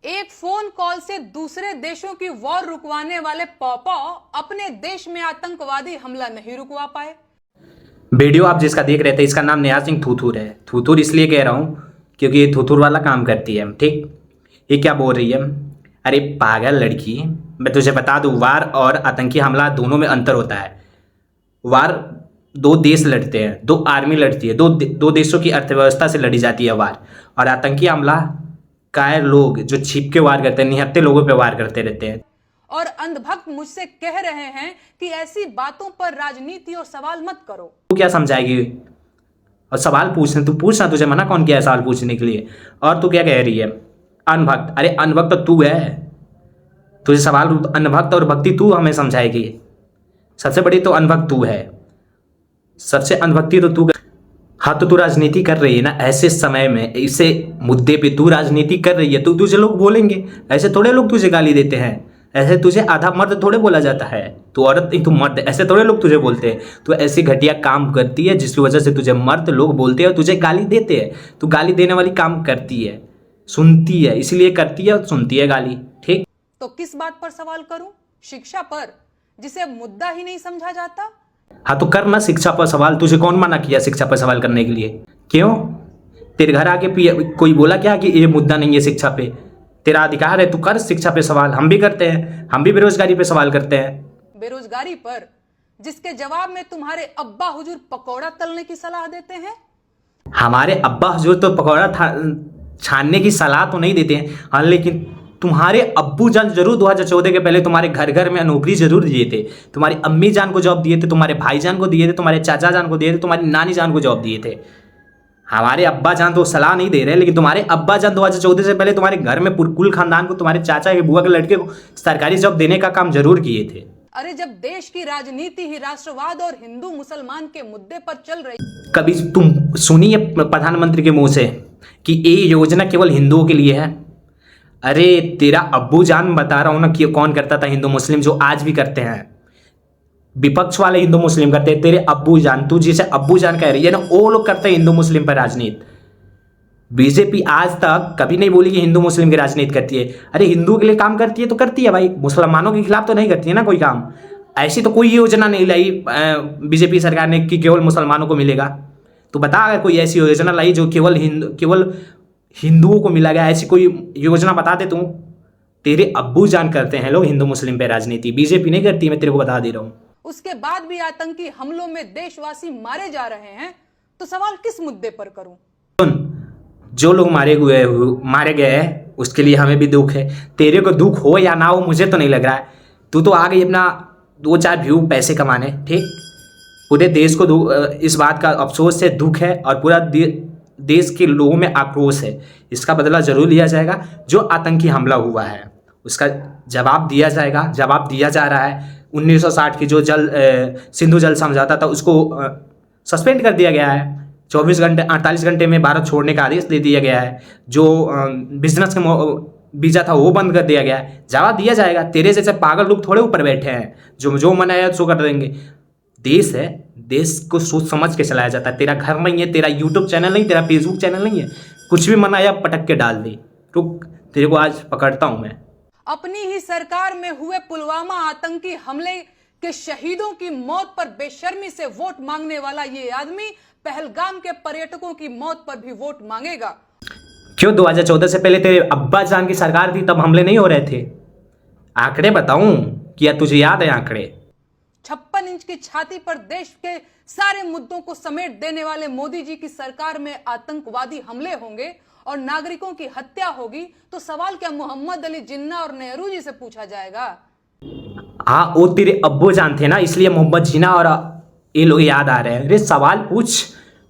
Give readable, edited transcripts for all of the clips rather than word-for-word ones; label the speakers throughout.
Speaker 1: एक phone call से दूसरे देशों की वॉर रुकवाने वाले पॉपो अपने देश में आतंकवादी हमला नहीं रुकवा पाए।
Speaker 2: वीडियो आप जिसका देख रहे थे इसका नाम नेहा सिंह थूथूर है। थूथूर इसलिए कह रहा हूँ क्योंकि ये थूथूर वाला काम करती है। ठीक, ये क्या बोल रही है? अरे पागल लड़की, मैं तुझे बता दूं, वार और आतंकी हमला दोनों में अंतर होता है। वार दो देश लड़ते हैं, दो आर्मी लड़ती है, दो देशों की अर्थव्यवस्था से लड़ी जाती है वार। और आतंकी हमला कायर लोग जो छिप के वार करते हैं, निहत्थे लोगों पे वार करते रहते हैं।
Speaker 1: और अंधभक्त मुझसे कह रहे हैं कि ऐसी बातों पर राजनीति और सवाल मत करो।
Speaker 2: तू क्या समझाएगी? और सवाल पूछने तू पूछना, तुझे मना कौन किया है सवाल पूछने के लिए? और तू क्या कह रही है? अनभक्त? अरे अनभक्त तो तू है। तुझे सवाल अनभक्त और भक्ति तू हमें समझाएगी? सबसे बड़ी तो अनभक्त तू है, सबसे अनभक्ति तो तू। हाँ तो तू राजनीति कर रही है ना ऐसे समय में, इसे मुद्दे पे तू राजनीति कर रही है तो तुझे लोग बोलेंगे। ऐसे थोड़े लोग तुझे गाली देते हैं, ऐसे तुझे आधा मर्द थोड़े बोला जाता है। तू औरत नहीं, तू मर्द, ऐसे थोड़े लोग तुझे बोलते हैं। तू ऐसी घटिया काम करती है जिसकी वजह से तुझे मर्द लोग बोलते हैं और तुझे गाली देते हैं। तू गाली देने वाली काम करती है, सुनती है, इसलिए करती है और सुनती है गाली। ठीक,
Speaker 1: तो किस बात पर सवाल करूं? शिक्षा पर, जिसे मुद्दा ही नहीं समझा जाता।
Speaker 2: हाँ तो कर ना शिक्षा पर सवाल। तुझे कौन मना किया शिक्षा पर सवाल करने के लिए? क्यों? तेरे घर आके कोई बोला क्या कि ये मुद्दा नहीं है शिक्षा पे? तेरा अधिकार है, तू कर शिक्षा पे सवाल। हम भी करते हैं, हम भी बेरोजगारी पे सवाल करते हैं।
Speaker 1: बेरोजगारी पर, जिसके जवाब में तुम्हारे अब्बा हुजूर पकौड़ा तलने की सलाह देते हैं।
Speaker 2: हमारे अब्बा हुजूर तो पकौड़ा छानने की सलाह तो नहीं देते हैं, हाँ, लेकिन तुम्हारे अब्बू जान जरूर 2014 के पहले तुम्हारे घर घर में नौकरी जरूर दिए थे। तुम्हारी अम्मी जान को जॉब दिए थे, तुम्हारे भाई जान को दिए थे, तुम्हारे चाचा जान को दिए थे, तुम्हारी नानी जान को जॉब दिए थे। हमारे अब्बा जान तो सलाह नहीं दे रहे, लेकिन तुम्हारे अब्बा जान 2014 से पहले तुम्हारे घर में कुल खानदान को, तुम्हारे चाचा के बुआ के लड़के को सरकारी जॉब देने का काम जरूर किए थे।
Speaker 1: अरे जब देश की राजनीति ही राष्ट्रवाद और हिंदू मुसलमान के मुद्दे पर चल रही,
Speaker 2: कभी तुम सुनी है प्रधानमंत्री के मुंह से कि ये योजना केवल हिंदुओं के लिए है? अरे तेरा अब्बू जान बता रहा हूं ना कि कौन करता था, हिंदू मुस्लिम, जो आज भी करते हैं। विपक्ष वाले हिंदू मुस्लिम करते हैं, तेरे अब्बू जान, तू जिसे अब्बू जान कह रही है ना, वो लोग करते हैं हिंदू मुस्लिम पर राजनीति। बीजेपी आज तक कभी नहीं बोली कि हिंदू मुस्लिम की राजनीति करती है। अरे हिंदू के लिए काम करती है तो करती है भाई, मुसलमानों के खिलाफ तो नहीं करती है ना कोई काम। ऐसी तो कोई योजना नहीं लाई बीजेपी सरकार ने कि केवल मुसलमानों को मिलेगा। तो बता, अगर कोई ऐसी योजना लाई जो केवल हिंदुओं को मिला गया, ऐसी कोई योजना बता दे तू। तेरे अब्बू जान करते हैं लोग हिंदू मुस्लिम पे राजनीति, बीजेपी नहीं करती, मैं तेरे को बता दे रहा हूँ।
Speaker 1: उसके बाद भी आतंकी हमलों में देशवासी मारे जा रहे हैं, तो सवाल किस मुद्दे पर करूं?
Speaker 2: जो लोग मारे गए हैं उसके लिए हमें भी दुख है। तेरे को दुख हो या ना हो मुझे तो नहीं लग रहा है। तू तो आ गई अपना 2-4 व्यू पैसे कमाने। ठीक, पूरे देश को इस बात का अफसोस है, दुख है, और पूरा देश के लोगों में आक्रोश है। इसका बदला जरूर लिया जाएगा। जो आतंकी हमला हुआ है उसका जवाब दिया जाएगा, जवाब दिया जा रहा है। 1960 की जो सिंधु जल समझौता था उसको सस्पेंड कर दिया गया है। 48 घंटे में भारत छोड़ने का आदेश दे दिया गया है। जो बिजनेस का वीजा था वो बंद कर दिया गया है। जवाब दिया जाएगा। तेरे जैसे पागल लोग थोड़े ऊपर बैठे हैं जो मन आया सो कर देंगे। देश है, देश को सोच समझ के चलाया जाता है। तेरा घर नहीं है, तेरा यूट्यूब चैनल नहीं, तेरा फेसबुक चैनल नहीं है, कुछ भी मन आया पटक के डाल दे। रुक, तेरे को आज पकड़ता हूं मैं।
Speaker 1: अपनी ही सरकार में हुए पुलवामा आतंकी हमले के शहीदों की मौत पर बेशर्मी से वोट मांगने वाला ये आदमी पहलगाम के पर्यटकों की मौत पर भी वोट मांगेगा।
Speaker 2: क्यों? 2014 से पहले तेरे अब्बा जान की सरकार थी, तब हमले नहीं हो रहे थे? आंकड़े बताऊं क्या तुझे याद है? आंकड़े
Speaker 1: 56 इंच की छाती पर देश के सारे मुद्दों को समेट देने वाले मोदी जी की सरकार में आतंकवादी हमले होंगे और नागरिकों की हत्या होगी, तो सवाल क्या मोहम्मद अली जिन्ना और नेहरू जी से पूछा जाएगा?
Speaker 2: हाँ, वो तेरे अब्बू जान थे ना, इसलिए मोहम्मद जिन्ना और ये लोग याद आ रहे हैं। अरे सवाल पूछ।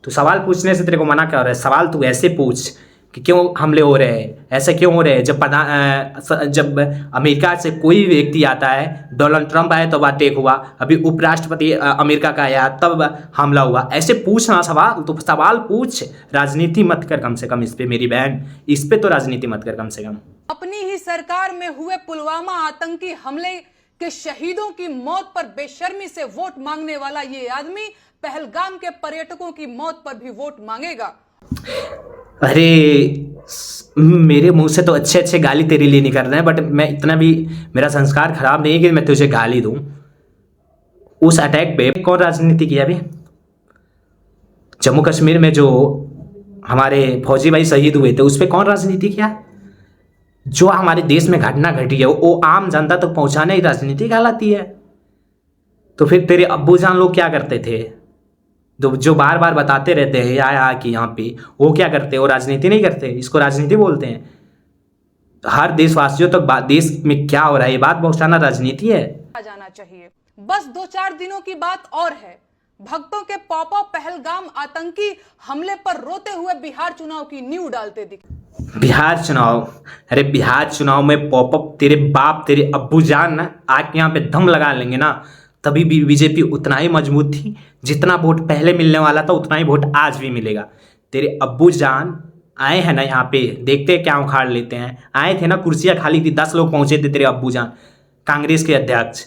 Speaker 2: तू सवाल पूछने से तेरे को मना कर रहा है। सवाल तू ऐसे पूछ कि क्यों हमले हो रहे हैं, ऐसे क्यों हो रहे हैं। जब अमेरिका से कोई व्यक्ति आता है, डोनाल्ड ट्रंप आया तो अटैक हुआ, अभी उपराष्ट्रपति अमेरिका का आया तब हमला हुआ। ऐसे पूछना सवाल, तो सवाल पूछ, राजनीति मत कर कम से कम इस पे। मेरी बहन, इस पे तो राजनीति मत कर कम से कम।
Speaker 1: अपनी ही सरकार में हुए पुलवामा आतंकी हमले के शहीदों की मौत पर बेशर्मी से वोट मांगने वाला ये आदमी पहलगाम के पर्यटकों की मौत पर भी वोट मांगेगा।
Speaker 2: अरे मेरे मुंह से तो अच्छे अच्छे गाली तेरे लिए निकल रहे हैं, बट मैं इतना भी, मेरा संस्कार खराब नहीं है कि मैं तुझे गाली दूं। उस अटैक पे कौन राजनीति किया अभी? जम्मू कश्मीर में जो हमारे फौजी भाई शहीद हुए थे उस पर कौन राजनीति किया? जो हमारे देश में घटना घटी है वो आम जनता तक पहुंचाने ही राजनीति कहलाती है। तो फिर तेरे अब्बू जान लोग क्या करते थे, जो बार बार बताते रहते हैं यहाँ कि यहाँ पे, वो क्या करते हैं? वो राजनीति नहीं करते, इसको राजनीति बोलते हैं। हर देशवासियों तक देश में क्या हो रहा है ये बात पहुंचाना राजनीति है।
Speaker 1: जाना चाहिए। बस 2-4 दिनों की बात और है, भक्तों के पॉपअप पहलगाम आतंकी हमले पर रोते हुए बिहार चुनाव की नींव डालते दिखे।
Speaker 2: बिहार चुनाव? अरे बिहार चुनाव में पॉपअप तेरे बाप तेरे अब्बू जान ना आके यहाँ पे दम लगा लेंगे ना, तभी भी बीजेपी उतना ही मजबूत थी। जितना वोट पहले मिलने वाला था उतना ही वोट आज भी मिलेगा। तेरे अब्बू जान आए हैं ना यहाँ पे, देखते हैं क्या उखाड़ लेते हैं। आए थे ना, कुर्सियाँ खाली थी, 10 लोग पहुंचे थे तेरे अब्बू जान, कांग्रेस के अध्यक्ष।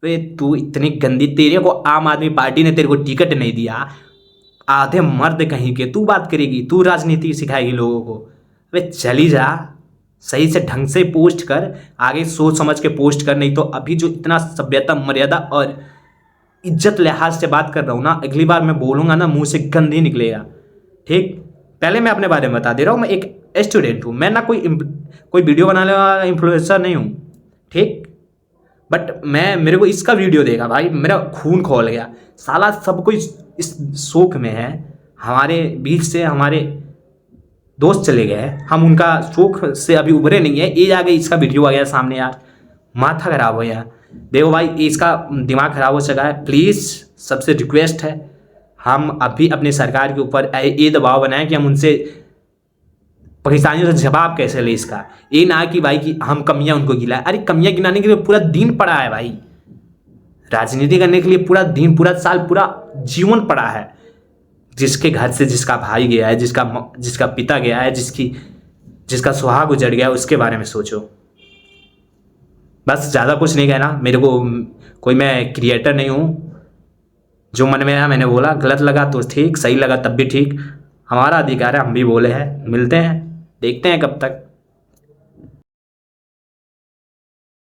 Speaker 2: वे तू इतनी गंदी, तेरे को आम आदमी पार्टी ने तेरे को टिकट नहीं दिया, आधे मर्द कहीं के, तू बात करेगी, तू राजनीति सिखाएगी लोगों को? वे चली जा, सही से ढंग से पोस्ट कर, आगे सोच समझ के पोस्ट कर, नहीं तो अभी जो इतना सभ्यता मर्यादा और इज्जत लिहाज से बात कर रहा हूँ ना, अगली बार मैं बोलूँगा ना मुंह से गंद ही निकलेगा, ठीक? पहले मैं अपने बारे में बता दे रहा हूँ, मैं एक स्टूडेंट हूँ, मैं ना कोई वीडियो बनाने वाला इन्फ्लुएंसर नहीं हूँ, ठीक? बट मेरे को इसका वीडियो देखा भाई, मेरा खून खोल गया साला। सब कोई इस शोक में है, हमारे बीच से हमारे दोस्त चले गए, हम उनका शोक से अभी उभरे नहीं है। ये आ गई, इसका वीडियो आ गया सामने यार, माथा खराब हो यार। देखो भाई, इसका दिमाग खराब हो चुका है। प्लीज़ सबसे रिक्वेस्ट है, हम अभी अपनी सरकार के ऊपर ये दबाव बनाएं कि हम उनसे पाकिस्तानियों से जवाब कैसे ले इसका। ये ना कि भाई कि हम कमियां उनको गिलाएं। अरे कमियां गिनाने के लिए पूरा दिन पड़ा है भाई, राजनीति करने के लिए पूरा दिन, पूरा साल, पूरा जीवन पड़ा है। जिसके घर से जिसका भाई गया है, जिसका पिता गया है, जिसका सुहाग उजड़ गया है, उसके बारे में सोचो। बस ज़्यादा कुछ नहीं कहना मेरे को, कोई मैं क्रिएटर नहीं हूँ। जो मन में आया मैंने बोला, गलत लगा तो ठीक, सही लगा तब भी ठीक, हमारा अधिकार है, हम भी बोले हैं। मिलते हैं, देखते हैं कब तक।